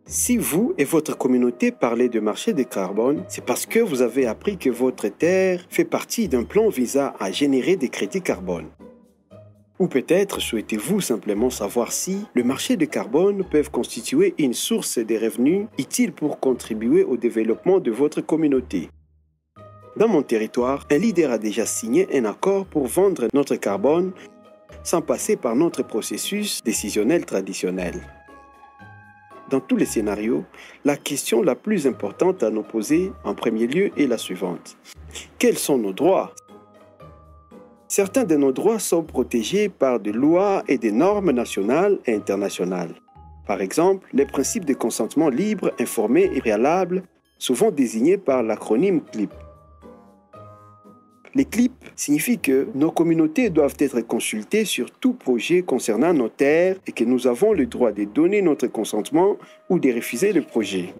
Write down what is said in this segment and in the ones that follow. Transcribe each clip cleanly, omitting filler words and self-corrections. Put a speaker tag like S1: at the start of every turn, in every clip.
S1: Si vous et votre communauté parlez de marché de carbone, c'est parce que vous avez appris que votre terre fait partie d'un plan visant à générer des crédits carbone. Ou peut-être souhaitez-vous simplement savoir si le marché de carbone peut constituer une source de revenus utile pour contribuer au développement de votre communauté. Dans mon territoire, un leader a déjà signé un accord pour vendre notre carbone sans passer par notre processus décisionnel traditionnel. Dans tous les scénarios, la question la plus importante à nous poser en premier lieu est la suivante. Quels sont nos droits? Certains de nos droits sont protégés par des lois et des normes nationales et internationales. Par exemple, les principes de consentement libre, informé et préalable, souvent désignés par l'acronyme CLIP. Les CLIP signifient que nos communautés doivent être consultées sur tout projet concernant nos terres et que nous avons le droit de donner notre consentement ou de refuser le projet.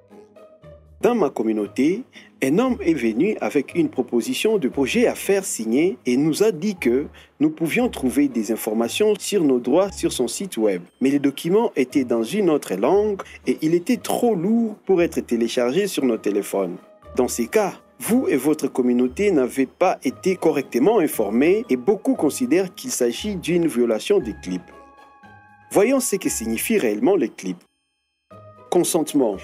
S1: Dans ma communauté, un homme est venu avec une proposition de projet à faire signer et nous a dit que nous pouvions trouver des informations sur nos droits sur son site web. Mais les documents étaient dans une autre langue et il était trop lourd pour être téléchargé sur nos téléphones. Dans ces cas, vous et votre communauté n'avez pas été correctement informés et beaucoup considèrent qu'il s'agit d'une violation des CLIP. Voyons ce que signifient réellement les CLIP. Consentement.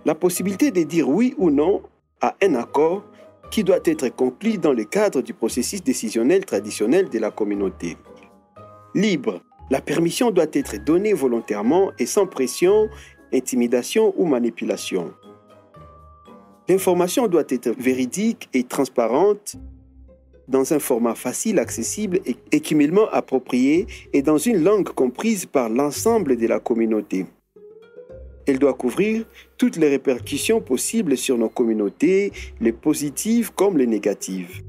S1: La possibilité de dire oui ou non à un accord qui doit être conclu dans le cadre du processus décisionnel traditionnel de la communauté. Libre. La permission doit être donnée volontairement et sans pression, intimidation ou manipulation. L'information doit être véridique et transparente dans un format facile, accessible et cumulément approprié et dans une langue comprise par l'ensemble de la communauté. Elle doit couvrir toutes les répercussions possibles sur nos communautés, les positives comme les négatives.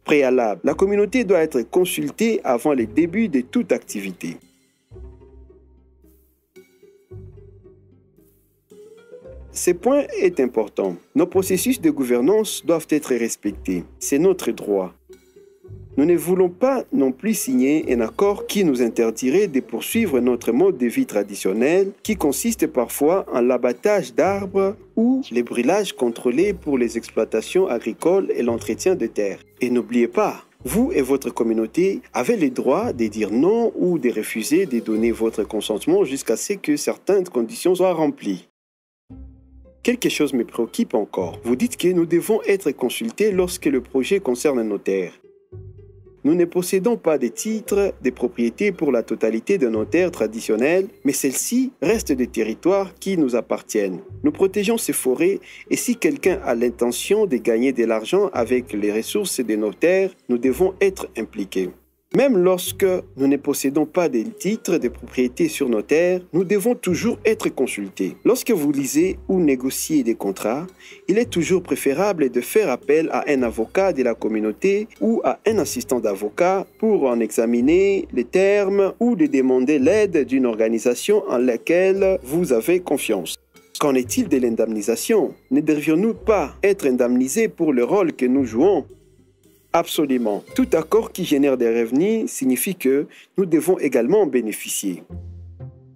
S1: Préalable. La communauté doit être consultée avant le début de toute activité. Ce point est important. Nos processus de gouvernance doivent être respectés. C'est notre droit. Nous ne voulons pas non plus signer un accord qui nous interdirait de poursuivre notre mode de vie traditionnel qui consiste parfois en l'abattage d'arbres ou les brûlages contrôlés pour les exploitations agricoles et l'entretien de terres. Et n'oubliez pas, vous et votre communauté avez le droit de dire non ou de refuser de donner votre consentement jusqu'à ce que certaines conditions soient remplies. Quelque chose me préoccupe encore. Vous dites que nous devons être consultés lorsque le projet concerne nos terres. Nous ne possédons pas de titres de propriété pour la totalité de nos terres traditionnelles, mais celles-ci restent des territoires qui nous appartiennent. Nous protégeons ces forêts et si quelqu'un a l'intention de gagner de l'argent avec les ressources de nos terres, nous devons être impliqués. Même lorsque nous ne possédons pas de titres de propriété sur nos terres, nous devons toujours être consultés. Lorsque vous lisez ou négociez des contrats, il est toujours préférable de faire appel à un avocat de la communauté ou à un assistant d'avocat pour en examiner les termes ou de demander l'aide d'une organisation en laquelle vous avez confiance. Qu'en est-il de l'indemnisation? Ne devrions-nous pas être indemnisés pour le rôle que nous jouons? Absolument. Tout accord qui génère des revenus signifie que nous devons également en bénéficier.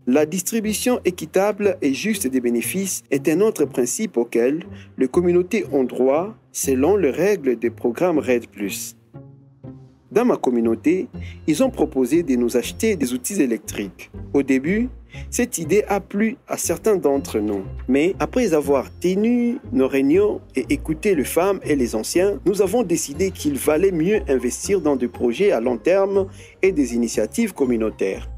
S1: La distribution équitable et juste des bénéfices est un autre principe auquel les communautés ont droit selon les règles des programmes RED+. Dans ma communauté, ils ont proposé de nous acheter des outils électriques. Au début, cette idée a plu à certains d'entre nous. Mais après avoir tenu nos réunions et écouté les femmes et les anciens, nous avons décidé qu'il valait mieux investir dans des projets à long terme et des initiatives communautaires.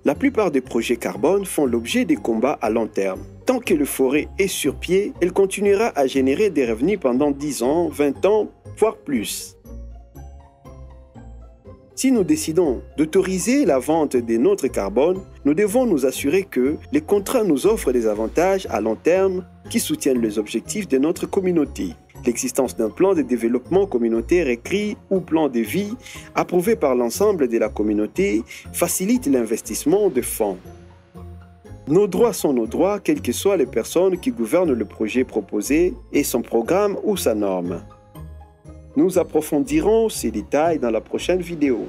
S1: La plupart des projets carbone font l'objet des combats à long terme. Tant que la forêt est sur pied, elle continuera à générer des revenus pendant 10 ans, 20 ans, voire plus. Si nous décidons d'autoriser la vente de notre carbone, nous devons nous assurer que les contrats nous offrent des avantages à long terme qui soutiennent les objectifs de notre communauté. L'existence d'un plan de développement communautaire écrit ou plan de vie approuvé par l'ensemble de la communauté facilite l'investissement de fonds. Nos droits sont nos droits, quelles que soient les personnes qui gouvernent le projet proposé et son programme ou sa norme. Nous approfondirons ces détails dans la prochaine vidéo.